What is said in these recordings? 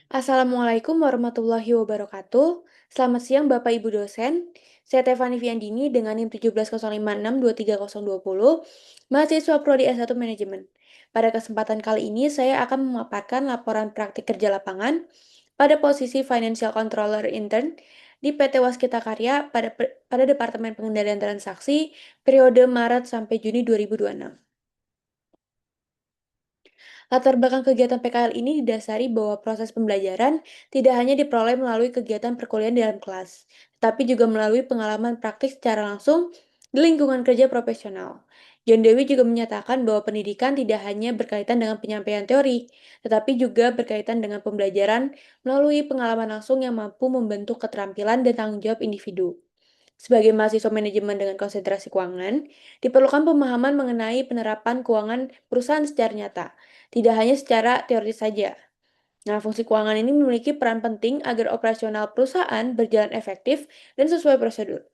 Assalamualaikum warahmatullahi wabarakatuh. Selamat siang Bapak Ibu dosen. Saya Tevani Fiandini dengan NIM 170562320, mahasiswa Prodi S1 Manajemen. Pada kesempatan kali ini saya akan memaparkan laporan praktik kerja lapangan pada posisi Financial Controller Intern di PT Waskita Karya pada Departemen Pengendalian Transaksi periode Maret sampai Juni 2026. Latar belakang kegiatan PKL ini didasari bahwa proses pembelajaran tidak hanya diperoleh melalui kegiatan perkuliahan di dalam kelas, tetapi juga melalui pengalaman praktik secara langsung di lingkungan kerja profesional. John Dewey juga menyatakan bahwa pendidikan tidak hanya berkaitan dengan penyampaian teori, tetapi juga berkaitan dengan pembelajaran melalui pengalaman langsung yang mampu membentuk keterampilan dan tanggung jawab individu. Sebagai mahasiswa manajemen dengan konsentrasi keuangan, diperlukan pemahaman mengenai penerapan keuangan perusahaan secara nyata, tidak hanya secara teoris saja. Nah, fungsi keuangan ini memiliki peran penting agar operasional perusahaan berjalan efektif dan sesuai prosedur.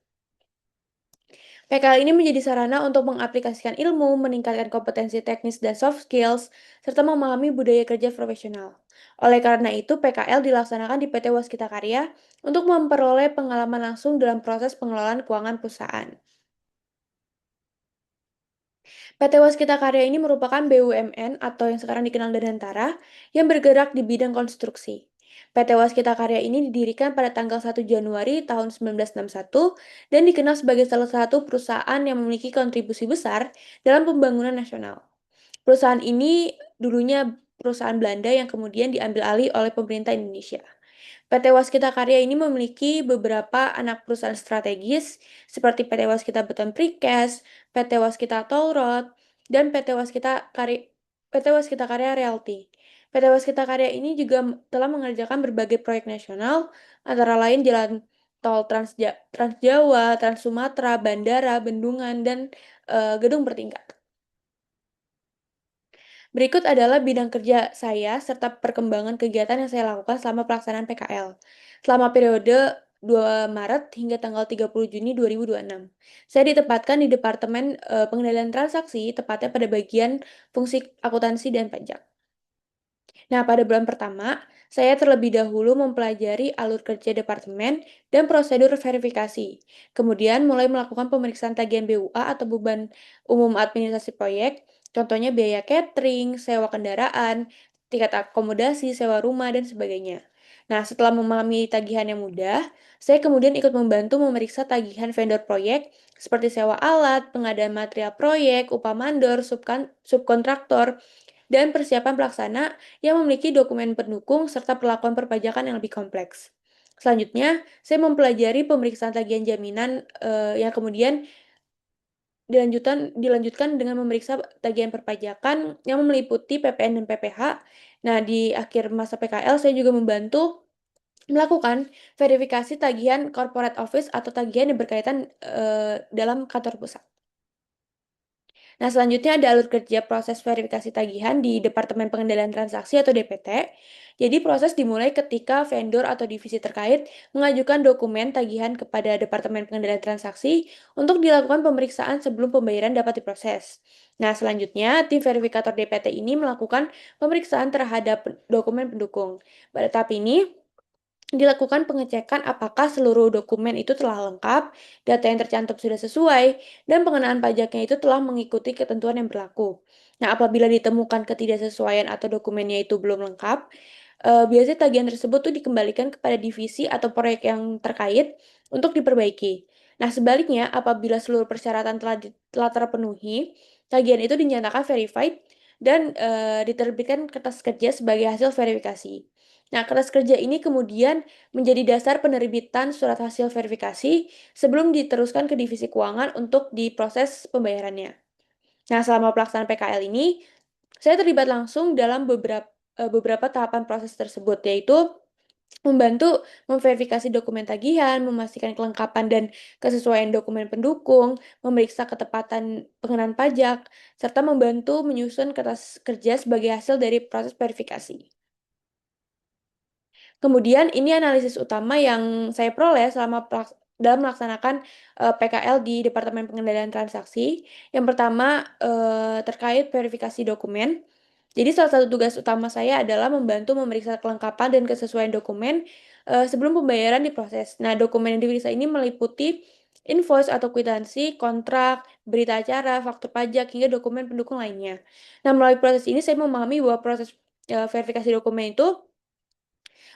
PKL ini menjadi sarana untuk mengaplikasikan ilmu, meningkatkan kompetensi teknis dan soft skills, serta memahami budaya kerja profesional. Oleh karena itu, PKL dilaksanakan di PT Waskita Karya untuk memperoleh pengalaman langsung dalam proses pengelolaan keuangan perusahaan. PT Waskita Karya ini merupakan BUMN atau yang sekarang dikenal Danantara yang bergerak di bidang konstruksi. PT Waskita Karya ini didirikan pada tanggal 1 Januari tahun 1961 dan dikenal sebagai salah satu perusahaan yang memiliki kontribusi besar dalam pembangunan nasional. Perusahaan ini dulunya perusahaan Belanda yang kemudian diambil alih oleh pemerintah Indonesia. PT Waskita Karya ini memiliki beberapa anak perusahaan strategis seperti PT Waskita Beton Precast, PT Waskita Toll Road, dan PT Waskita Karya Realty. PT Waskita Karya ini juga telah mengerjakan berbagai proyek nasional, antara lain jalan tol Trans Jawa, Trans Sumatera, bandara, bendungan, dan gedung bertingkat. Berikut adalah bidang kerja saya serta perkembangan kegiatan yang saya lakukan selama pelaksanaan PKL. Selama periode 2 Maret hingga tanggal 30 Juni 2026. Saya ditempatkan di Departemen Pengendalian Transaksi, tepatnya pada bagian fungsi akuntansi dan pajak. Nah, pada bulan pertama, saya terlebih dahulu mempelajari alur kerja departemen dan prosedur verifikasi. Kemudian mulai melakukan pemeriksaan tagihan BUA atau beban umum administrasi proyek, contohnya biaya catering, sewa kendaraan, tiket akomodasi, sewa rumah, dan sebagainya. Nah, setelah memahami tagihan yang mudah, saya kemudian ikut membantu memeriksa tagihan vendor proyek seperti sewa alat, pengadaan material proyek, upah mandor, subkontraktor, dan persiapan pelaksana yang memiliki dokumen pendukung serta perlakuan perpajakan yang lebih kompleks. Selanjutnya, saya mempelajari pemeriksaan tagihan jaminan yang kemudian dilanjutkan dengan memeriksa tagihan perpajakan yang meliputi PPN dan PPh. Nah, di akhir masa PKL saya juga membantu melakukan verifikasi tagihan corporate office atau tagihan yang berkaitan dalam kantor pusat. Nah, selanjutnya ada alur kerja proses verifikasi tagihan di Departemen Pengendalian Transaksi atau DPT. Jadi, proses dimulai ketika vendor atau divisi terkait mengajukan dokumen tagihan kepada Departemen Pengendalian Transaksi untuk dilakukan pemeriksaan sebelum pembayaran dapat diproses. Nah, selanjutnya, tim verifikator DPT ini melakukan pemeriksaan terhadap dokumen pendukung. Pada tahap ini, dilakukan pengecekan apakah seluruh dokumen itu telah lengkap, data yang tercantum sudah sesuai, dan pengenaan pajaknya itu telah mengikuti ketentuan yang berlaku. Nah, apabila ditemukan ketidaksesuaian atau dokumennya itu belum lengkap, biasanya tagihan tersebut tuh dikembalikan kepada divisi atau proyek yang terkait untuk diperbaiki. Nah, sebaliknya, apabila seluruh persyaratan telah terpenuhi, tagihan itu dinyatakan verified dan diterbitkan kertas kerja sebagai hasil verifikasi. Nah, kertas kerja ini kemudian menjadi dasar penerbitan surat hasil verifikasi sebelum diteruskan ke divisi keuangan untuk diproses pembayarannya. Nah, selama pelaksanaan PKL ini, saya terlibat langsung dalam beberapa tahapan proses tersebut, yaitu membantu memverifikasi dokumen tagihan, memastikan kelengkapan dan kesesuaian dokumen pendukung, memeriksa ketepatan pengenaan pajak, serta membantu menyusun kertas kerja sebagai hasil dari proses verifikasi. Kemudian ini analisis utama yang saya peroleh dalam melaksanakan, PKL di Departemen Pengendalian Transaksi. Yang pertama, terkait verifikasi dokumen. Jadi salah satu tugas utama saya adalah membantu memeriksa kelengkapan dan kesesuaian dokumen, sebelum pembayaran diproses. Nah, dokumen yang diperiksa ini meliputi invoice atau kwitansi, kontrak, berita acara, faktur pajak, hingga dokumen pendukung lainnya. Nah, melalui proses ini saya memahami bahwa proses, verifikasi dokumen itu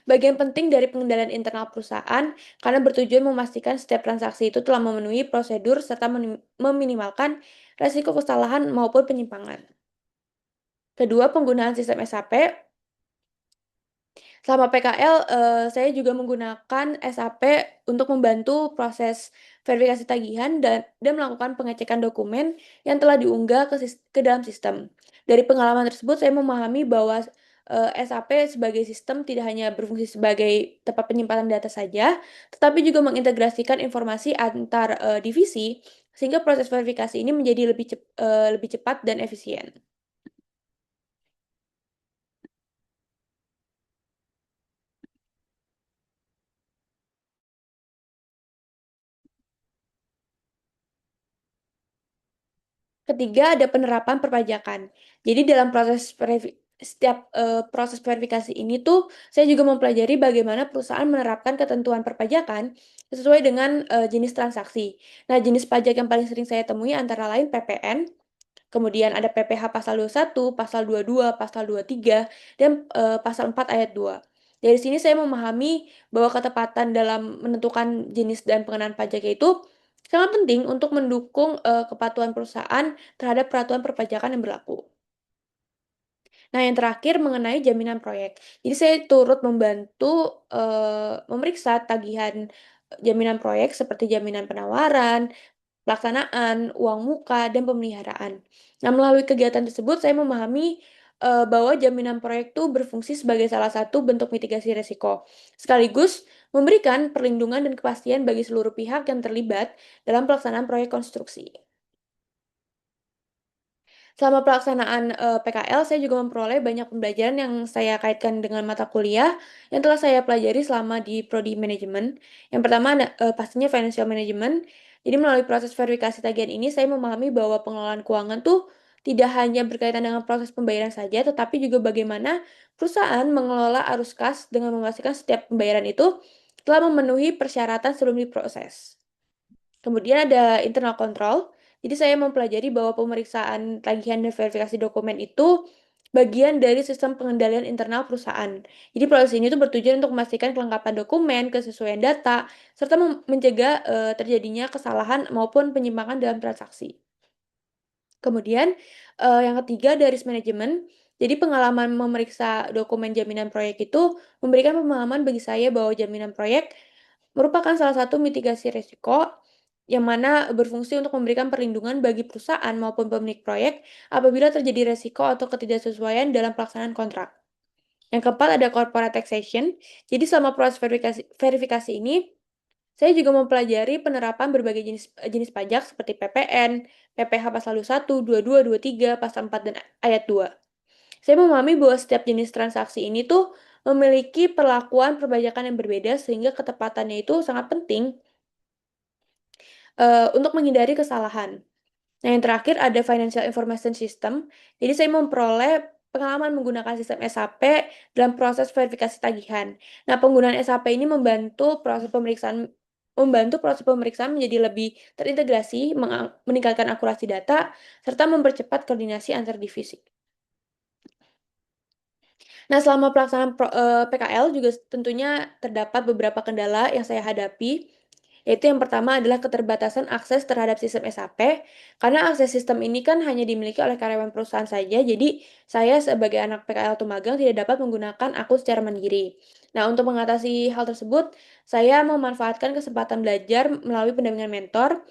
bagian penting dari pengendalian internal perusahaan karena bertujuan memastikan setiap transaksi itu telah memenuhi prosedur serta meminimalkan resiko kesalahan maupun penyimpangan. Kedua, penggunaan sistem SAP. Selama PKL, saya juga menggunakan SAP untuk membantu proses verifikasi tagihan dan melakukan pengecekan dokumen yang telah diunggah ke dalam sistem. Dari pengalaman tersebut, saya memahami bahwa, SAP sebagai sistem tidak hanya berfungsi sebagai tempat penyimpanan data saja, tetapi juga mengintegrasikan informasi antar, divisi, sehingga proses verifikasi ini menjadi lebih cepat dan efisien. Ketiga, ada penerapan perpajakan. Jadi dalam proses verifikasi ini tuh, saya juga mempelajari bagaimana perusahaan menerapkan ketentuan perpajakan sesuai dengan, jenis transaksi. Nah, jenis pajak yang paling sering saya temui antara lain PPN, kemudian ada PPh pasal 21, pasal 22, pasal 23, dan, pasal 4 ayat 2. Dari sini saya memahami bahwa ketepatan dalam menentukan jenis dan pengenaan pajaknya itu sangat penting untuk mendukung, kepatuhan perusahaan terhadap peraturan perpajakan yang berlaku. Nah, yang terakhir mengenai jaminan proyek. Jadi saya turut membantu, memeriksa tagihan, jaminan proyek seperti jaminan penawaran, pelaksanaan, uang muka, dan pemeliharaan. Nah, melalui kegiatan tersebut saya memahami, bahwa jaminan proyek itu berfungsi sebagai salah satu bentuk mitigasi risiko, sekaligus memberikan perlindungan dan kepastian bagi seluruh pihak yang terlibat dalam pelaksanaan proyek konstruksi. Selama pelaksanaan, PKL, saya juga memperoleh banyak pembelajaran yang saya kaitkan dengan mata kuliah yang telah saya pelajari selama di prodi manajemen. Yang pertama ada, pastinya financial management. Jadi melalui proses verifikasi tagihan ini, saya memahami bahwa pengelolaan keuangan tuh tidak hanya berkaitan dengan proses pembayaran saja, tetapi juga bagaimana perusahaan mengelola arus kas dengan memastikan setiap pembayaran itu telah memenuhi persyaratan sebelum diproses. Kemudian ada internal control. Jadi saya mempelajari bahwa pemeriksaan tagihan dan verifikasi dokumen itu bagian dari sistem pengendalian internal perusahaan. Jadi proses ini tuh bertujuan untuk memastikan kelengkapan dokumen, kesesuaian data, serta mencegah, terjadinya kesalahan maupun penyimpangan dalam transaksi. Kemudian, yang ketiga dari risk management. Jadi pengalaman memeriksa dokumen jaminan proyek itu memberikan pemahaman bagi saya bahwa jaminan proyek merupakan salah satu mitigasi risiko yang mana berfungsi untuk memberikan perlindungan bagi perusahaan maupun pemilik proyek apabila terjadi resiko atau ketidaksesuaian dalam pelaksanaan kontrak. Yang keempat ada corporate taxation. Jadi selama proses verifikasi ini, saya juga mempelajari penerapan berbagai jenis pajak seperti PPN, PPh pasal 21, 22, 23, pasal 4, dan ayat 2. Saya memahami bahwa setiap jenis transaksi ini tuh memiliki perlakuan perpajakan yang berbeda sehingga ketepatannya itu sangat penting, untuk menghindari kesalahan. Nah, yang terakhir ada Financial Information System. Jadi saya memperoleh pengalaman menggunakan sistem SAP dalam proses verifikasi tagihan. Nah, penggunaan SAP ini membantu proses pemeriksaan menjadi lebih terintegrasi, meningkatkan akurasi data, serta mempercepat koordinasi antar divisi. Nah, selama pelaksanaan PKL juga tentunya terdapat beberapa kendala yang saya hadapi, yaitu yang pertama adalah keterbatasan akses terhadap sistem SAP, karena akses sistem ini kan hanya dimiliki oleh karyawan perusahaan saja, jadi saya sebagai anak PKL atau magang tidak dapat menggunakan akun secara mandiri. Nah, untuk mengatasi hal tersebut, saya memanfaatkan kesempatan belajar melalui pendampingan mentor,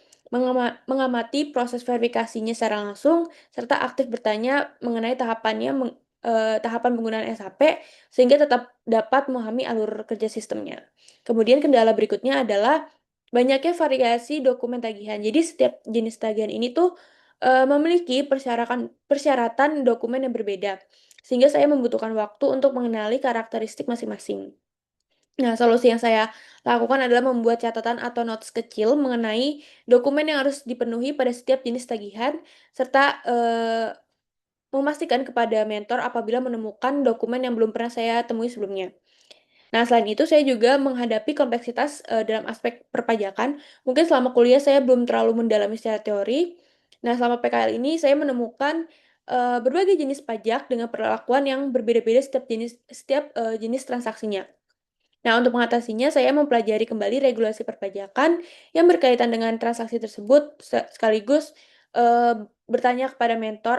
mengamati proses verifikasinya secara langsung, serta aktif bertanya mengenai tahapan penggunaan SAP, sehingga tetap dapat memahami alur kerja sistemnya. Kemudian kendala berikutnya adalah banyaknya variasi dokumen tagihan. Jadi setiap jenis tagihan ini tuh, memiliki persyaratan persyaratan dokumen yang berbeda, sehingga saya membutuhkan waktu untuk mengenali karakteristik masing-masing. Nah, solusi yang saya lakukan adalah membuat catatan atau notes kecil mengenai dokumen yang harus dipenuhi pada setiap jenis tagihan, serta, memastikan kepada mentor apabila menemukan dokumen yang belum pernah saya temui sebelumnya. Nah, selain itu saya juga menghadapi kompleksitas, dalam aspek perpajakan. Mungkin selama kuliah saya belum terlalu mendalami secara teori. Nah, selama PKL ini saya menemukan, berbagai jenis pajak dengan perlakuan yang berbeda-beda setiap jenis transaksinya. Nah, untuk mengatasinya saya mempelajari kembali regulasi perpajakan yang berkaitan dengan transaksi tersebut, sekaligus, bertanya kepada mentor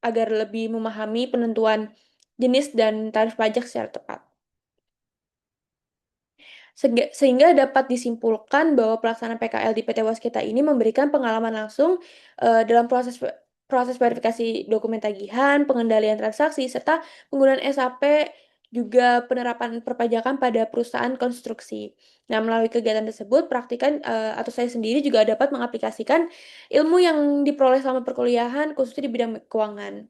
agar lebih memahami penentuan jenis dan tarif pajak secara tepat. Sehingga dapat disimpulkan bahwa pelaksanaan PKL di PT Waskita ini memberikan pengalaman langsung, dalam proses verifikasi dokumen tagihan, pengendalian transaksi, serta penggunaan SAP, juga penerapan perpajakan pada perusahaan konstruksi. Nah, melalui kegiatan tersebut, atau saya sendiri juga dapat mengaplikasikan ilmu yang diperoleh selama perkuliahan, khususnya di bidang keuangan.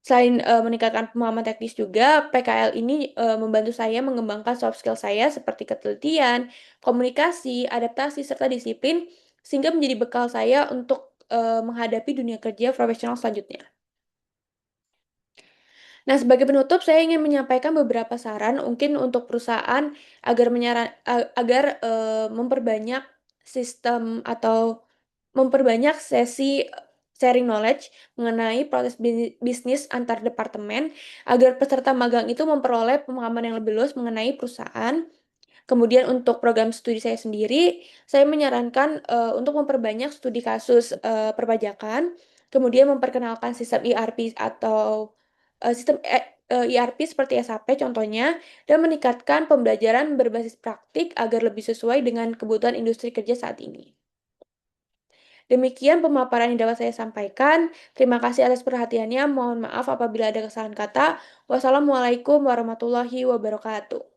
Selain, meningkatkan pemahaman teknis juga, PKL ini, membantu saya mengembangkan soft skill saya seperti ketelitian, komunikasi, adaptasi, serta disiplin, sehingga menjadi bekal saya untuk, menghadapi dunia kerja profesional selanjutnya. Nah, sebagai penutup saya ingin menyampaikan beberapa saran mungkin untuk perusahaan agar memperbanyak sistem atau memperbanyak sesi, sharing knowledge mengenai proses bisnis antar departemen, agar peserta magang itu memperoleh pemahaman yang lebih luas mengenai perusahaan. Kemudian untuk program studi saya sendiri, saya menyarankan, untuk memperbanyak studi kasus, perpajakan, kemudian memperkenalkan sistem ERP atau, ERP seperti SAP contohnya, dan meningkatkan pembelajaran berbasis praktik agar lebih sesuai dengan kebutuhan industri kerja saat ini. Demikian pemaparan yang dapat saya sampaikan. Terima kasih atas perhatiannya. Mohon maaf apabila ada kesalahan kata. Wassalamualaikum warahmatullahi wabarakatuh.